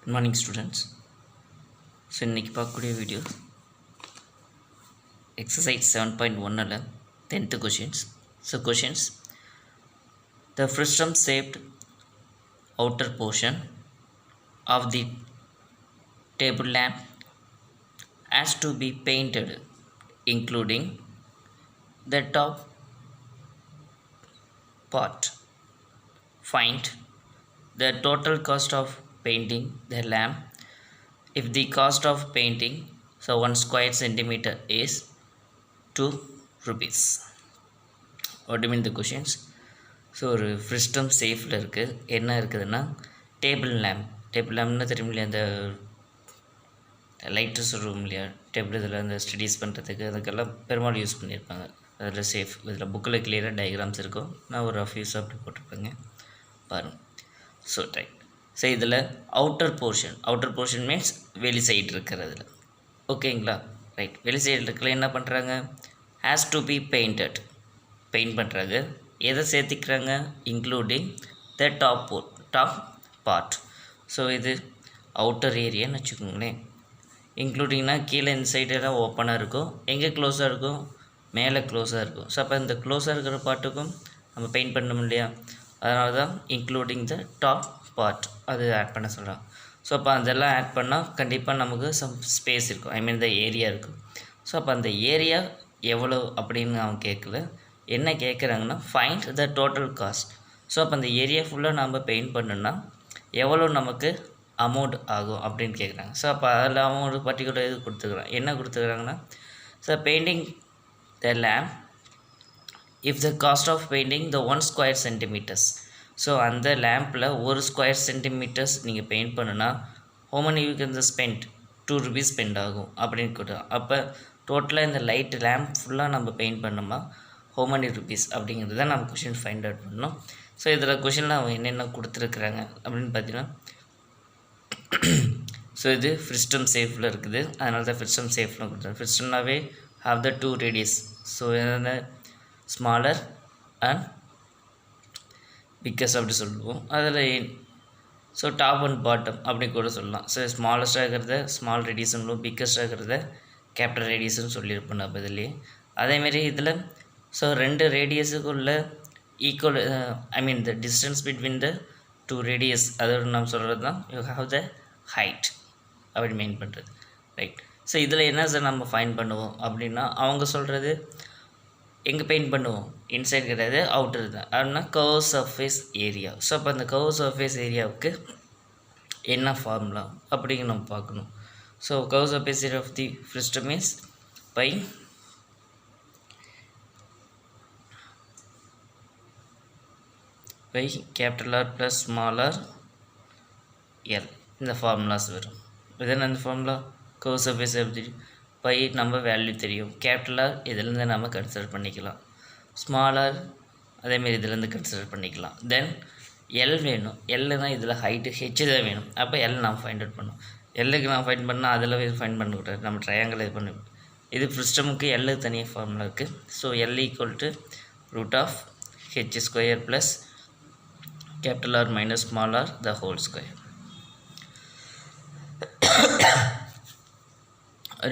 Good morning students. So இன்னைக்கு பார்க்கக்கூடிய video exercise 7.1 10th questions. So questions: the frustum shaped outer portion of the table lamp has to be painted including the top part. Find the total cost of painting the lamp if the cost of painting 1 square centimeter is 2 rupees. What do you mean the questions? So ஒரு ஃப்ரிஸ்டம் சேஃபில் இருக்குது. என்ன இருக்குதுன்னா table லேம்ப்னு தெரியும் இல்லையா, அந்த lighters room இல்லையா, table இதில் அந்த ஸ்டடீஸ் பண்ணுறதுக்கு அதுக்கெல்லாம் பெரும்பாலும் யூஸ் பண்ணியிருப்பாங்க. அதில் சேஃப் இதில் புக்கில் கிளியராக டயக்ராம்ஸ் இருக்கும். நான் ஒரு ரஃப் யூஸ் அப்படி போட்டிருப்பேங்க பாருங்கள். So right. ஸோ இதில் அவுட்டர் போர்ஷன் மீன்ஸ் வெளி சைடு இருக்கிறதுல ஓகேங்களா. ரைட். வெளி சைடு இருக்கிற என்ன பண்ணுறாங்க, ஹேஸ் டு பி பெயிண்ட் பண்ணுறாங்க. எதை சேர்த்திக்கிறாங்க, including the top part. So இது அவுட்டர் ஏரியான்னு வச்சுக்கோங்களேன். இன்க்ளூடிங்னா கீழே இந்த சைடெல்லாம் ஓப்பனாக இருக்கும், எங்கே க்ளோஸாக இருக்கும், மேலே க்ளோஸாக இருக்கும். ஸோ அப்போ இந்த க்ளோஸாக இருக்கிற பார்ட்டுக்கும் நம்ம பெயிண்ட் பண்ணணும் இல்லையா, அதனால தான் இன்க்ளூடிங் த டாப் பார்ட் அது ஆட் பண்ண சொல்கிறாங்க. ஸோ அப்போ அதெல்லாம் ஆட் பண்ணால் கண்டிப்பாக நமக்கு சம் ஸ்பேஸ் இருக்கும், ஐ மீன் த ஏரியா இருக்கும். ஸோ அப்போ அந்த ஏரியா எவ்வளோ அப்படின்னு அவன் கேட்கல. என்ன கேட்குறாங்கன்னா find the total cost. So அப்போ அந்த ஏரியா ஃபுல்லாக நம்ம பெயிண்ட் பண்ணணுன்னா எவ்வளோ நமக்கு அமௌண்ட் ஆகும் அப்படின்னு கேட்குறாங்க. ஸோ அப்போ அதில் அவன் ஒரு பர்டிகுலர் இது கொடுத்துக்கிறான். என்ன கொடுத்துக்கிறாங்கன்னா, so painting the lamp if the cost of painting the 1 square centimeters. So அந்த லேம்பில் 1 ஸ்கொயர் சென்டிமீட்டர்ஸ் நீங்கள் பெயிண்ட் பண்ணுன்னா how many you can spend 2 rupees spend ஆகும் அப்படின்னு கொடுத்தோம். அப்போ டோட்டலாக இந்த லைட் லேம்ப் ஃபுல்லாக நம்ம பெயிண்ட் பண்ணோமா how many rupees அப்படிங்கிறது தான் நம்ம கொஷின் ஃபைண்ட் அவுட் பண்ணணும். ஸோ இதில் கொஷினில் அவங்க என்னென்ன கொடுத்துருக்குறாங்க அப்படின்னு பார்த்தீங்கன்னா, ஸோ இது ஃப்ரிஸ்டம் சேஃபில் இருக்குது, அதனால தான் ஃப்ரிஸ்டம் சேஃப்னு கொடுத்தாங்க. ஃப்ரிஸ்டம்னாவே ஹாவ் த 2 ரேடியஸ். ஸோ என்னென்ன ஸ்மாலர் அண்ட் பிக்கஸ்ட் அப்படி சொல்லுவோம். அதில் ஸோ டாப் அண்ட் பாட்டம் அப்படி கூட சொல்லலாம். ஸோ ஸ்மாலஸ்ட்டாக இருக்கிறத ஸ்மால் ரேடியஸ்னு சொல்லுவோம், பிக்கஸ்ட்டாக இருக்கிறத கேபிட்டல் ரேடியஸ்ன்னு சொல்லியிருப்போம் நம்ம இதுலேயே. அதேமாரி இதில் ஸோ 2 ரேடியஸுக்குள்ள equal, I mean the distance between the 2 radius, அதோட நம்ம சொல்கிறது தான் யூ ஹாவ் த ஹைட் அப்படி மெயின் பண்ணுறது. ரைட். ஸோ இதில் என்ன சார் நம்ம ஃபைன் பண்ணுவோம் அப்படின்னா, அவங்க சொல்கிறது எங்கே பெயிண்ட் பண்ணுவோம், இன்சைட் கிடையாது அவுட்டர் தான். அப்படின்னா கர்வ் சர்ஃபேஸ் ஏரியா. ஸோ அப்போ அந்த கர்வ் சர்ஃபேஸ் ஏரியாவுக்கு என்ன ஃபார்முலா அப்படிங்க நம்ம பார்க்கணும். So curve surface area of the frustum is pi capital R plus small r L, இந்த ஃபார்முலாஸ் வரும். இதுதான் அந்த ஃபார்முலா. கர்வ் சர்ஃபேஸ் எப்படி பை நம்ம வேல்யூ தெரியும், கேபிட்டல் ஆர் இதிலேருந்து நம்ம கன்சிடர் பண்ணிக்கலாம், ஸ்மால் ஆர் அதேமாரி இதிலேருந்து கன்சிடர் பண்ணிக்கலாம். தென் எல் வேணும். எல்லுனா இதில் ஹைட்டு ஹெச் தான் வேணும். அப்போ எல் நாம் ஃபைண்ட் அவுட் பண்ணோம். எல்லுக்கு நான் ஃபைண்ட் பண்ணால் அதில் ஃபைண்ட் பண்ணக்கூடாது, நம்ம ட்ரையாங்கிள் இது பண்ண. இது ஃப்ரிஸ்டமுக்கு எல்லுக்கு தனியாக ஃபார்முலா இருக்குது. So l equal to root of h square plus capital r minus small r the whole square.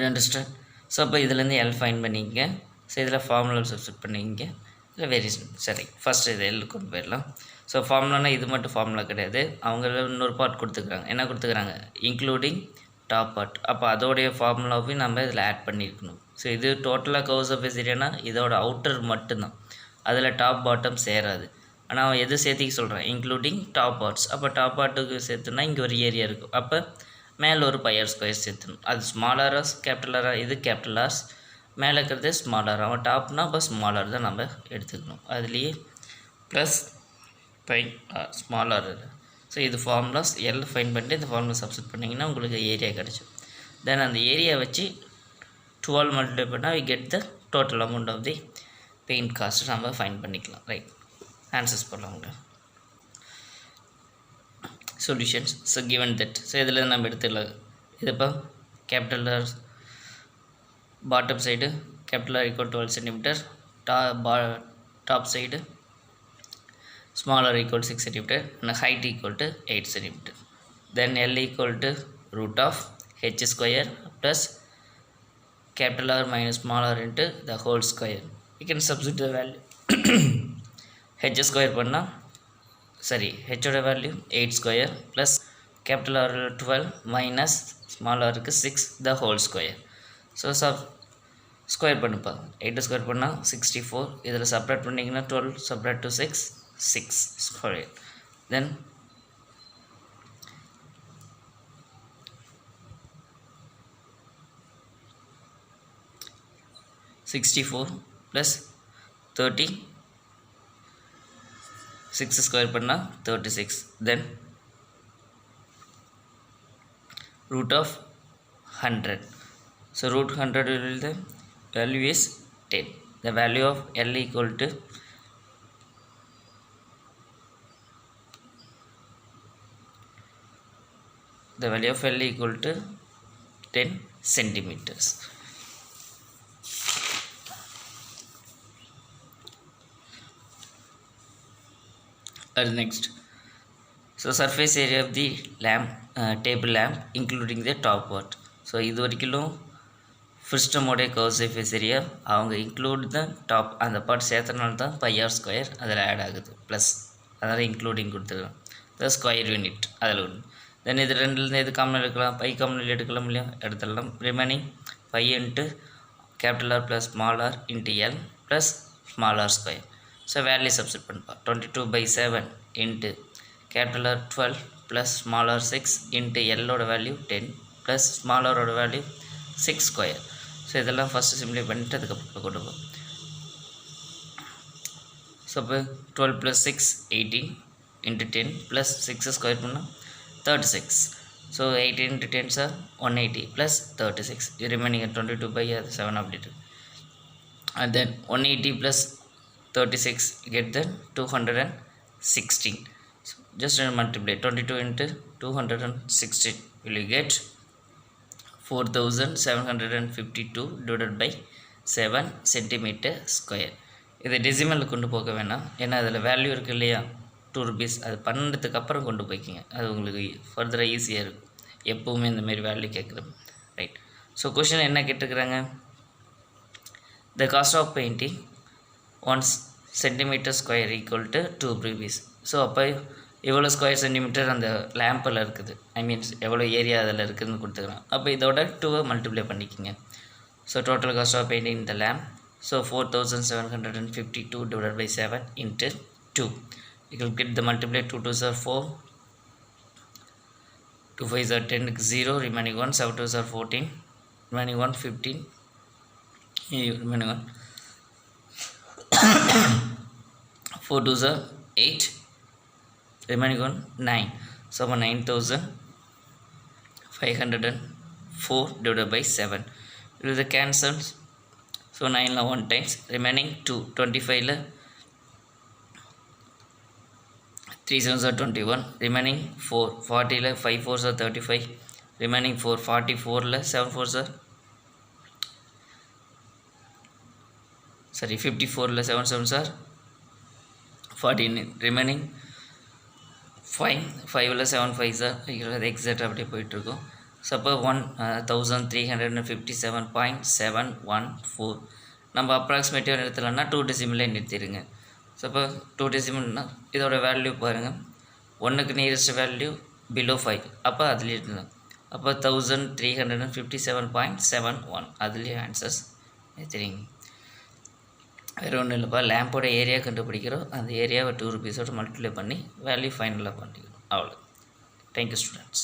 Understand? So அப்போ இதுலேருந்து எல் ஃபைன் பண்ணிங்க. ஸோ இதில் ஃபார்முலா சப்ஸ்டிட் பண்ணிங்க. இதில் வேரியேஷன். சரி, ஃபஸ்ட்டு இது எல் கொண்டு போயிடலாம். ஸோ ஃபார்முலானா இது மட்டும் ஃபார்முலா கிடையாது, அவங்க இன்னொரு பார்ட் கொடுத்துக்கிறாங்க. என்ன கொடுத்துக்கிறாங்க, இன்க்ளூடிங் டாப் பார்ட். அப்போ அதோடைய ஃபார்முலாவையும் நம்ம இதில் ஆட் பண்ணியிருக்கணும். ஸோ இது டோட்டலாக கர்வ் சர்ஃபேஸ் ஏரியானா இதோட அவுட்டர் மட்டும்தான், அதில் டாப் பாட்டம் சேராது. ஆனால் அவன் எது சேர்த்திக்க சொல்கிறான், இன்க்ளூடிங் டாப் பார்ட்ஸ். அப்போ டாப் பார்ட்டுக்கு சேர்த்துனா இங்கே ஒரு ஏரியா இருக்கும், அப்போ மேலே ஒரு பையர் ஸ்கொயர் சேர்த்துணும். அது ஸ்மாலரா கேபிட்டலரா, இது கேபிட்டலார்ஸ், மேலே இருக்கிறது ஸ்மாலர். அவன் டாப்னா அப்போ ஸ்மாலர் தான் நம்ம எடுத்துக்கணும். அதுலேயே ப்ளஸ் பை ஸ்மாலர். ஸோ இது ஃபார்முலாஸ் எல் ஃபைன் பண்ணிட்டு இந்த ஃபார்முலா சப்ஸ்டிட் பண்ணிங்கன்னா உங்களுக்கு ஏரியா கிடச்சிடும். தென் அந்த ஏரியா வச்சு 12 மல்டிப்ளை பண்ணால் we get the total amount of the paint cost நம்ம ஃபைன் பண்ணிக்கலாம். ரைட். ஆன்சர்ஸ் போடலாங்களா, solutions. So given that, so இதில் நம்ம எடுத்துக்கலாம். இது இப்போ capital R bottom side capital R equal 12 centimetre, top side smaller equal to 6 cm and height equal to 8 cm. then L equal to root of h square plus capital R minus small r into the whole square. You can substitute the value. h square பண்ணா சரி h ஓட value 8 square plus capital R 12 minus small ஆருக்கு 6 the whole square. So square பண்ணுப்பா. 8 square பண்ணால் 64. இதில் subtract பண்ணிங்கன்னா 12 subtract to 6 square. Then (64) plus 30 6 square பண்ணால் 36. தென் root of 100. So root 100 will the value is 10. The value of L equal to the value of L equal to 10 centimeters. Next, so surface area of the lamp table lamp including the top part. So இது வரைக்கும் ஃபிரிஸ்டமோடைய curve surface area அவங்க include the top அந்த part சேர்த்தனால தான் by R square அதில் add ஆகுது plus அதனால் including கொடுத்துருக்கோம் the square unit அதில் ஒன்று. தென் இது ரெண்டுலேருந்து எது காமன் எடுக்கலாம், பை காமன் எடுக்கலாம் இல்லையா, எடுத்துடலாம். Remaining pi into capital R plus small r into L plus small r square. So value substitute பண்ணுப்பா. 22/7 into capital R 12 plus small r 6 into எல்லோட வேல்யூ 10 ப்ளஸ் ஸ்மால் ஆரோட வேல்யூ 6 ஸ்கொயர். ஸோ இதெல்லாம் first simplify பண்ணிவிட்டு அதுக்கப்புறம் கொண்டு போகும். So இப்போ 12 + 6 18 into 10 plus 6 square பண்ணால் 36. So 18 into 10 sir 180 plus 36. இது remaining 22/7 updated. And then 180 plus 36 get the 216. So just multiply 22 into 216 will you get 4752 divided by 7 centimeter square. இதை டெசிமலில் கொண்டு போக வேணாம், ஏன்னா அதில் வேல்யூ இருக்குது இல்லையா 2 rupees. அது பண்ணதுக்கு அப்புறம் கொண்டு போய்க்கிங்க, அது உங்களுக்கு ஃபர்தராக ஈஸியாக இருக்கும் எப்போவுமே இந்தமாரி வேல்யூ கேட்குறது. ரைட். ஸோ கொஷின் என்ன கேட்டுருக்குறாங்க, the cost of painting 1 centimeter square equal to 2 rupees. So அப்போ எவ்வளோ ஸ்கொயர் சென்டிமீட்டர் அந்த லேம்பில் இருக்குது, ஐ மீன்ஸ் எவ்வளோ ஏரியா அதில் இருக்குதுன்னு கொடுத்துக்கலாம். அப்போ இதோட 2 மல்டிப்ளை பண்ணிக்கிங்க. So total cost of painting இந்த lamp, so 4752 divided by 7 into 2. You will get the multiply 2 2s are 4, 2 5s are 10, 0, remaining 1, 7 2s are 14, remaining 1 15, remaining 1 4 2s are 8, remaining 1 9. So 9504 divided by 7. It is the cancels. So 9 la 1 times, remaining 2. 25 la 3 7s are 21, remaining 4. 40 la 5 4s are 35, remaining 4. 44 la 7 4s are 54 la 7 7s are 14, remaining 5 la 7 5s are exact அப்படியே போயிட்டுருக்கும். So அப்போ 1357.714 நம்ம அப்ராக்சிமேட்டிவாக நிறுத்தலைன்னா 2 டெசிமலே நிறுத்திடுங்க. So அப்போ 2 டெசிமல்னா இதோட value பாருங்கள், 1க்கு nearest value below 5, அப்போ அதுலேயே இருந்தோம். அப்போ 1357.71 அதுலேயே ஆன்சர்ஸ் நிறுத்திடுங்க. வேறு ஒன்றும் இல்லைப்பா, லேம்போட ஏரியா கண்டுபிடிக்கிறோம், அந்த ஏரியாவை 2 rupees மல்டிப்ளை பண்ணி வேல்யூ ஃபைனலாக பண்ணிக்கிறோம், அவ்வளோ. Thank you students.